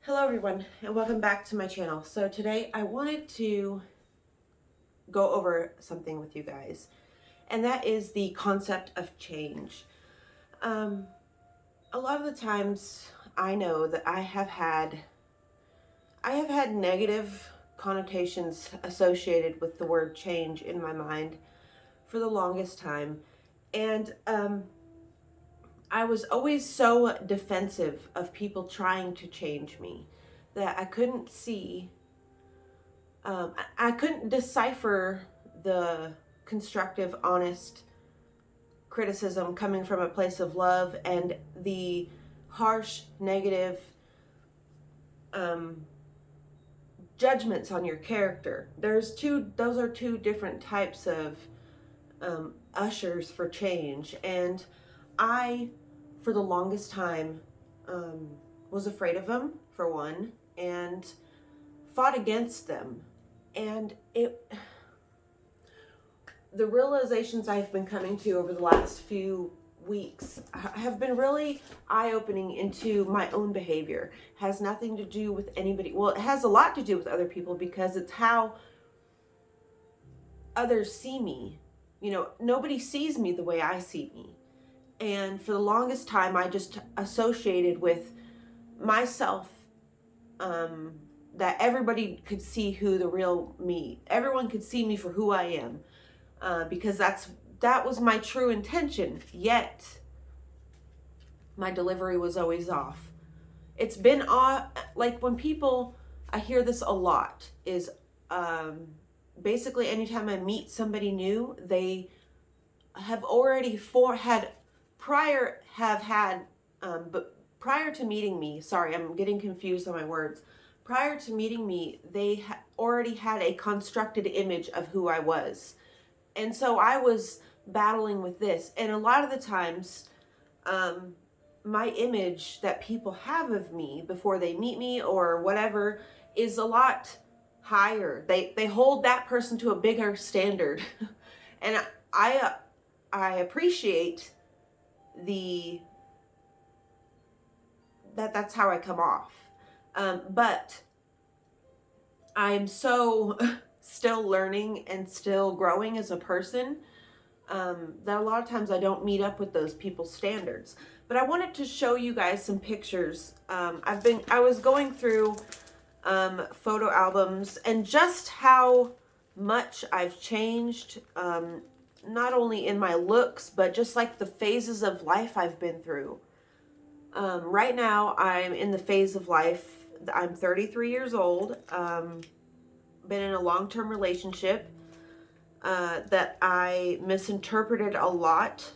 Hello everyone and welcome back to my channel. So today I wanted to go over something with you guys, and that is the concept of change. Um, a lot of the times I know that I have had negative connotations associated with the word change in my mind for the longest time. And I was always so defensive of people trying to change me that I couldn't see, I couldn't decipher the constructive, honest criticism coming from a place of love and the harsh, negative um, judgments on your character. Those are two different types of ushers for change. And I, for the longest time, um, was afraid of them, for one, and fought against them. And the realizations I've been coming to over the last few weeks have been really eye-opening into my own behavior. Has nothing to do with anybody. Well, it has a lot to do with other people because it's how others see me. Nobody sees me the way I see me. And for the longest time, I just associated with myself, that everybody could see who the real me. Everyone could see me for who I am, because that was my true intention. Yet my delivery was always off. It's been like when people, I hear this a lot, is basically anytime I meet somebody new, they have already but prior to meeting me, sorry, I'm getting confused on my words. Prior to meeting me, they already had a constructed image of who I was. And so I was battling with this. And a lot of the times, my image that people have of me before they meet me or whatever is a lot higher. They hold that person to a bigger standard. And I appreciate that's how I come off. But I'm so still learning and still growing as a person, that a lot of times I don't meet up with those people's standards. But I wanted to show you guys some pictures. I was going through photo albums and just how much I've changed, not only in my looks, but just like the phases of life I've been through. Right now, I'm in the phase of life. I'm 33 years old. Been in a long-term relationship that I misinterpreted a lot.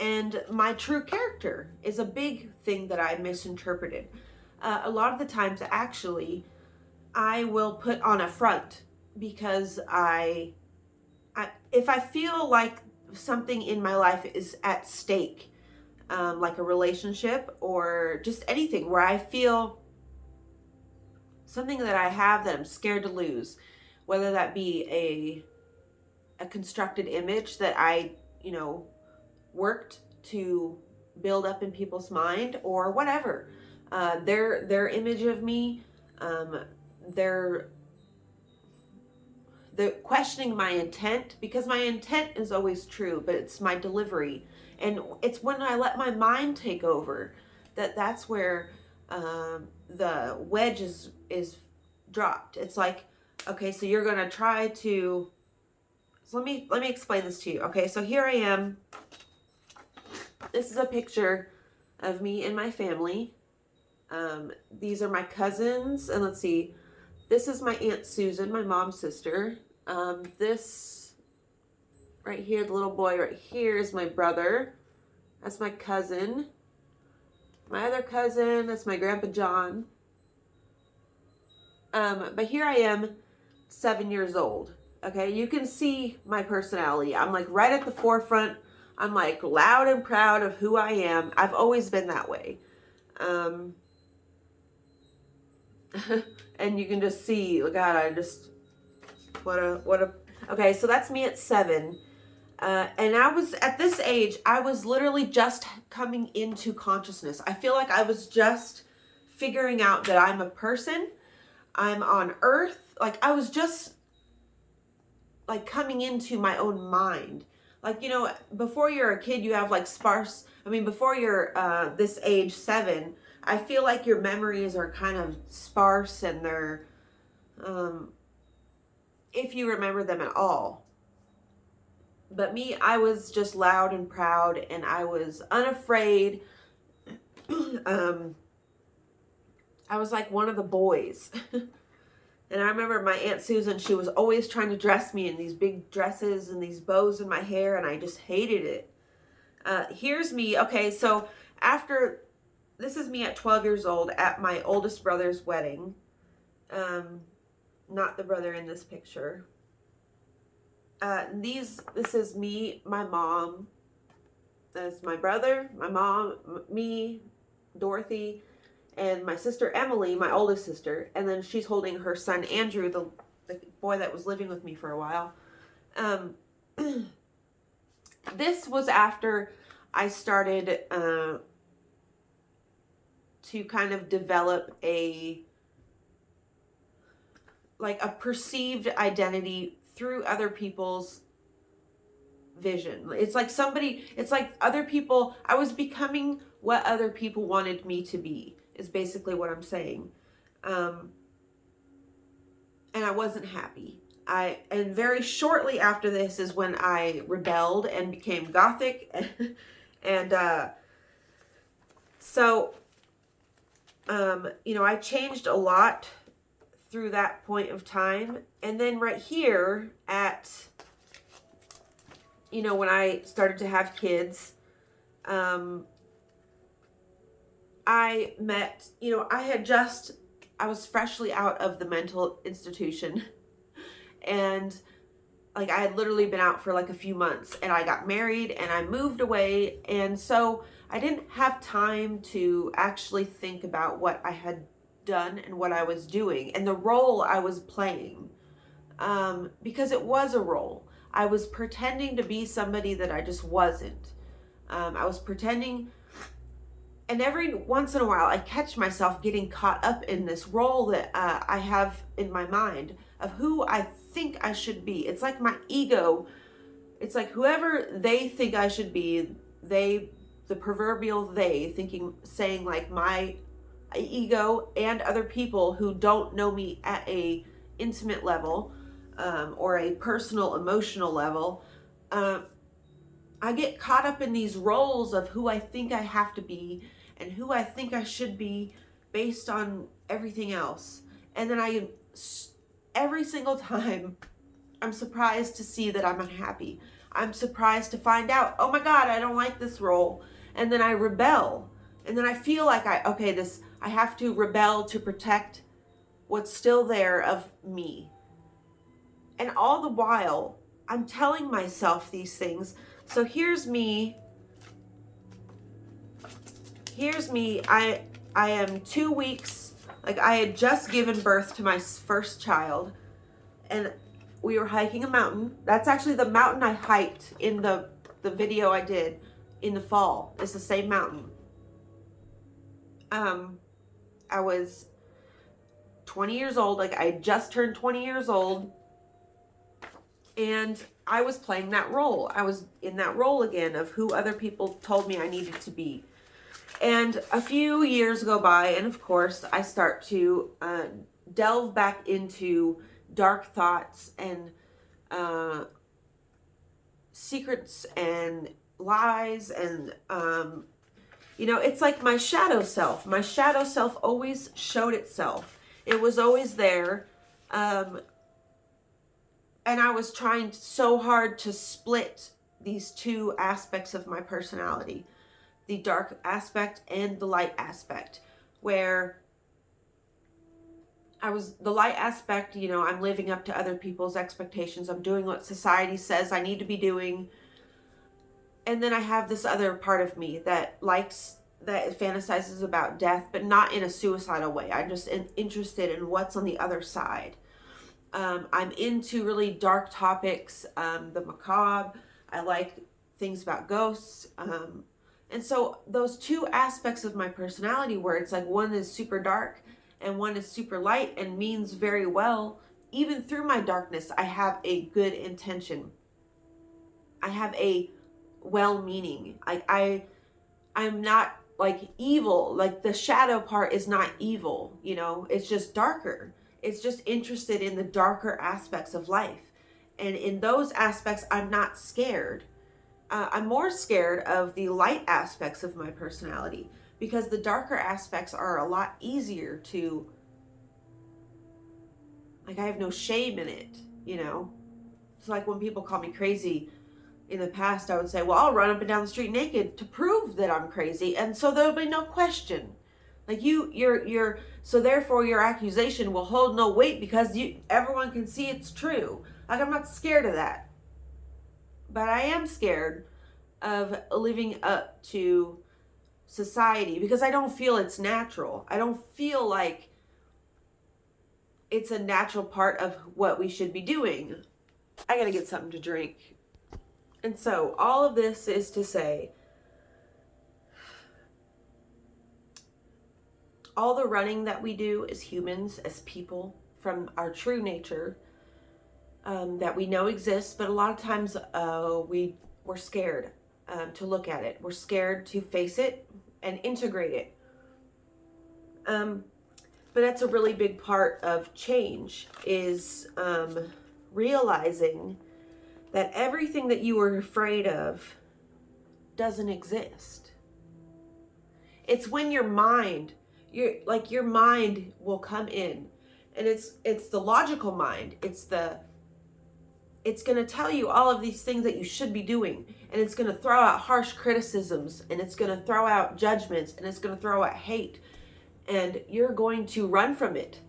And my true character is a big thing that I misinterpreted. A lot of the times, actually, I will put on a front because if I feel like something in my life is at stake, like a relationship or just anything where I feel something that I have that I'm scared to lose, whether that be a constructed image that I, worked to build up in people's mind or whatever, their image of me, they're questioning my intent, because my intent is always true, but it's my delivery. And it's when I let my mind take over that's where the wedge is dropped. It's like, okay, so you're gonna try to. So let me explain this to you. Okay, so here I am. This is a picture of me and my family. These are my cousins, and let's see. This is my Aunt Susan, my mom's sister. This right here, the little boy right here, is my brother. That's my cousin. My other cousin, that's my Grandpa John. But here I am, 7 years old. Okay, you can see my personality. I'm like right at the forefront. I'm like loud and proud of who I am. I've always been that way. And you can just see, God, what a, okay, so that's me at 7. And I was, at this age, I was literally just coming into consciousness. I feel like I was just figuring out that I'm a person. I'm on earth. Like, I was just like coming into my own mind. Like, you know, before you're a kid, you have like before you're this age 7, I feel like your memories are kind of sparse, and they're, if you remember them at all. But me, I was just loud and proud, and I was unafraid. I was like one of the boys. And I remember my Aunt Susan, she was always trying to dress me in these big dresses and these bows in my hair, and I just hated it. Here's me. Okay, so this is me at 12 years old at my oldest brother's wedding. Not the brother in this picture. This is me, my mom. That's my brother, my mom, me, Dorothy, and my sister Emily, my oldest sister, and then she's holding her son Andrew, the boy that was living with me for a while. This was after I started to kind of develop a perceived identity through other people's vision. It's like other people, I was becoming what other people wanted me to be, is basically what I'm saying. And I wasn't happy. And very shortly after this is when I rebelled and became Gothic. And you know, I changed a lot through that point of time. And then right here at, you know, when I started to have kids, I met, you know, I was freshly out of the mental institution, and like I had literally been out for like a few months, and I got married and I moved away. And so I didn't have time to actually think about what I had done and what I was doing and the role I was playing, because it was a role. I was pretending to be somebody that I just wasn't. I was pretending, and every once in a while I catch myself getting caught up in this role that I have in my mind of who I think I should be. It's like my ego. It's like whoever they think I should be, the proverbial saying like my ego and other people who don't know me at a intimate level, or a personal emotional level, I get caught up in these roles of who I think I have to be and who I think I should be based on everything else. And then every single time, I'm surprised to see that I'm unhappy. I'm surprised to find out, oh my God, I don't like this role. And then I rebel. And then I feel like I have to rebel to protect what's still there of me. And all the while, I'm telling myself these things. So here's me. I am 2 weeks, like I had just given birth to my first child, and we were hiking a mountain. That's actually the mountain I hiked in the video I did in the fall. It's the same mountain. I was 20 years old, like I just turned 20 years old, and I was playing that role. I was in that role again of who other people told me I needed to be. And a few years go by, and of course I start to delve back into dark thoughts and secrets and lies, and you know, it's like my shadow self always showed itself. It was always there, and I was trying so hard to split these two aspects of my personality, the dark aspect and the light aspect, where the light aspect, you know, I'm living up to other people's expectations. I'm doing what society says I need to be doing. And then I have this other part of me that fantasizes about death, but not in a suicidal way. I'm just interested in what's on the other side. I'm into really dark topics, the macabre, I like things about ghosts. And so those two aspects of my personality, where it's like one is super dark and one is super light and means very well, even through my darkness, I have a good intention. I have a well meaning. I'm not like evil. Like the shadow part is not evil, you know, it's just darker. It's just interested in the darker aspects of life. And in those aspects, I'm not scared. I'm more scared of the light aspects of my personality, because the darker aspects are a lot easier to, like, I have no shame in it, you know? It's like when people call me crazy in the past, I would say, well, I'll run up and down the street naked to prove that I'm crazy. And so there'll be no question. Like so therefore your accusation will hold no weight because everyone can see it's true. Like, I'm not scared of that. But I am scared of living up to society because I don't feel it's natural. I don't feel like it's a natural part of what we should be doing. I gotta get something to drink. And so all of this is to say, all the running that we do as humans, as people, from our true nature, that we know exists, but a lot of times we're scared to look at it. We're scared to face it and integrate it. But that's a really big part of change, is realizing that everything that you were afraid of doesn't exist. It's when your mind will come in, and it's the logical mind. It's going to tell you all of these things that you should be doing, and it's going to throw out harsh criticisms, and it's going to throw out judgments, and it's going to throw out hate, and you're going to run from it.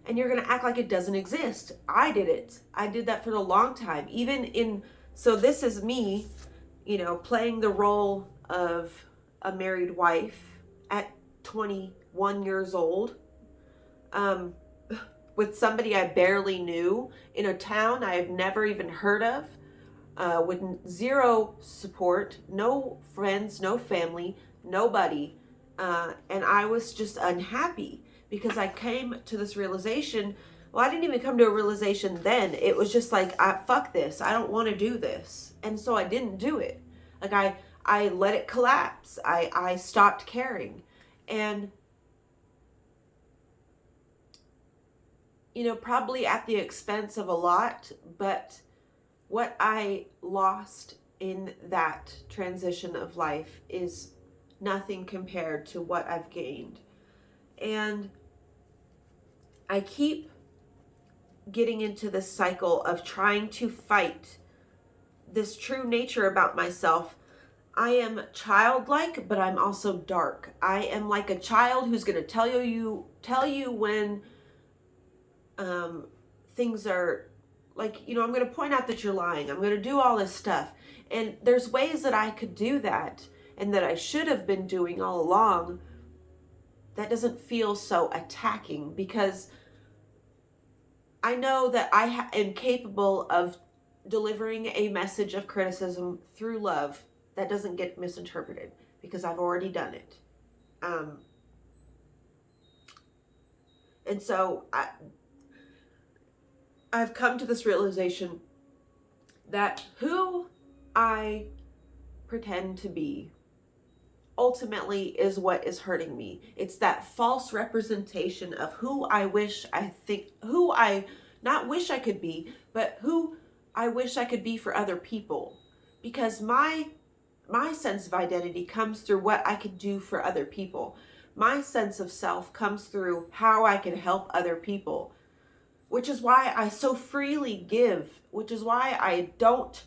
And you're going to act like it doesn't exist. I did it. I did that for a long time. So this is me, you know, playing the role of a married wife at 21 years old, with somebody I barely knew in a town I have never even heard of, with zero support, no friends, no family, nobody. And I was just unhappy. Because I came to this realization. Well, I didn't even come to a realization then. It was just like, fuck this. I don't want to do this. And so I didn't do it. Like I let it collapse. I stopped caring. And, you know, probably at the expense of a lot, but what I lost in that transition of life is nothing compared to what I've gained. And I keep getting into this cycle of trying to fight this true nature about myself. I am childlike, but I'm also dark. I am like a child who's going to tell you when things are like, you know, I'm going to point out that you're lying. I'm going to do all this stuff. And there's ways that I could do that and that I should have been doing all along. That doesn't feel so attacking, because I know that I am capable of delivering a message of criticism through love that doesn't get misinterpreted, because I've already done it. And so I've come to this realization that who I pretend to be ultimately is what is hurting me. It's that false representation of who I not wish I could be, but who I wish I could be for other people. Because my sense of identity comes through what I could do for other people. My sense of self comes through how I can help other people, which is why I so freely give, which is why I don't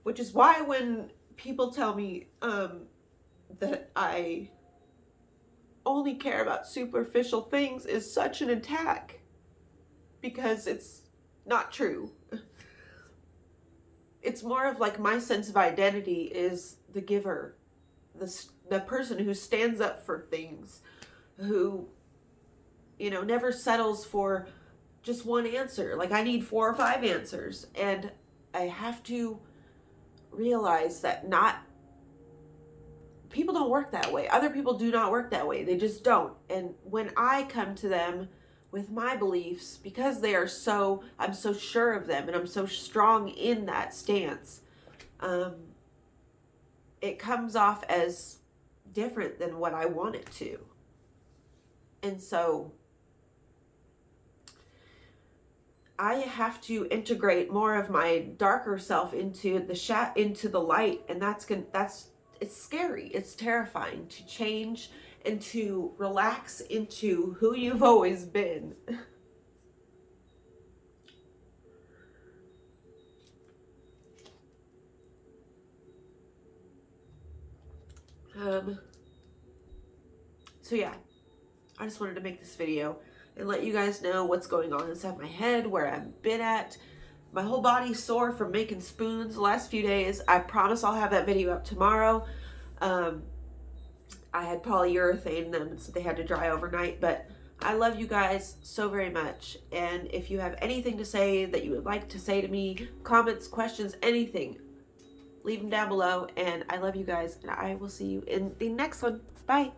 which is why when people tell me that I only care about superficial things is such an attack, because it's not true. It's more of like my sense of identity is the giver, the person who stands up for things, who never settles for just one answer. Like, I need 4 or 5 answers. And I have to realize that people don't work that way. Other people do not work that way. They just don't. And when I come to them with my beliefs, because I'm so sure of them and I'm so strong in that stance, it comes off as different than what I want it to. And so I have to integrate more of my darker self into the light, and it's scary. It's terrifying to change and to relax into who you've always been. So yeah, I just wanted to make this video and let you guys know what's going on inside my head, where I've been at. My whole body's sore from making spoons the last few days. I promise I'll have that video up tomorrow. I had polyurethane them, so they had to dry overnight, but I love you guys so very much. And if you have anything to say that you would like to say to me, comments, questions, anything, leave them down below. And I love you guys, and I will see you in the next one. Bye.